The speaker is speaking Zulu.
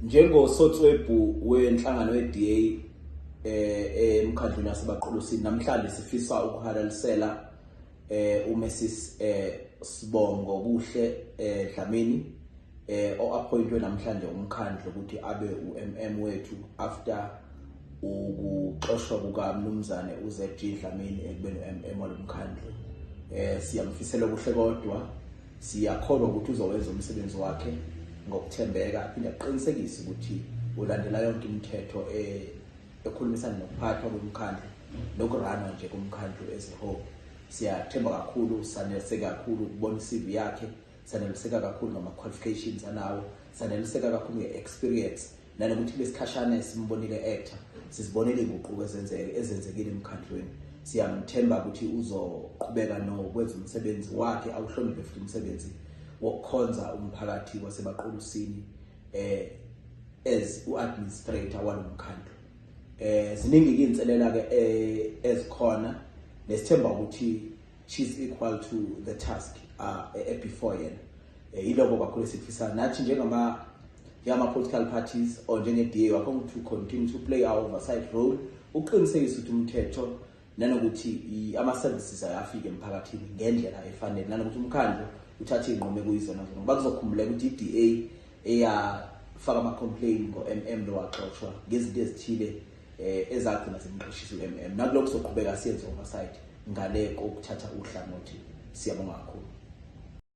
Njengosotswebhu wenhlangano we-DA emkhandlwini wasebaqolusini, namhlanje sifisa ukuhalalisela uMrs Sibongo Kuhle Dlamini o-appointwe namhlanje umkhandlu ukuthi abe uMM wethu after ukuxoshwa kukaMnumzane uZG Dlamini ekubeni uMM walomkhandlu. Siyamfisela kuhle kodwa siyakholwa ukuthi uzowenza umsebenzi wakhe ngokuthembeka, aphinde aqinisekise ukuthi ulandela yonke imithetho ekhulumisana nokuphathwa kwemkhandlu nokurana nje kumkhandlu as a whole. Siyathemba kakhulu, saneliseka kakhulu ukubona iCV yakhe, saneliseka kakhulu ngama qualifications anawo, saneliseka kakhulu nge-experience nanokuthi lesikhashana esimbonile actor sizibonele inguquko ezenzekile emkhandlweni. Siyamthemba ukuthi uzoqhubeka nokwenza umsebenzi wakhe, awuhloniphe futhi umsebenzi wokukhonza umphakathi wasebaqolusini as u-administrator walomkhandlu. Ziningi inselela ke ezikhona, nesithemba ukuthi she's equal to the task before yena. Yiloko kakhulu esifisa nathi njengama political parties or njenge-DA wakho to continue to play our oversight role, uqinisekise ukuthi umthetho nanokuthi ama-services ayafika emphakathini ngendlela efanele, nanokuthi umkhandlu uthathe inqumo ekuyizona zona. Ngoba kuzokhumbuleka ukuthi i-DA eyafaka ama-complaint ngo-MM lo waxoshwa ngezinto ezithile ezagcina zimqeshisa u-MM. Nakulokho soqhubeka siyenze oversight ngale kokuthatha uhlangothi. Siyabonga kakhulu.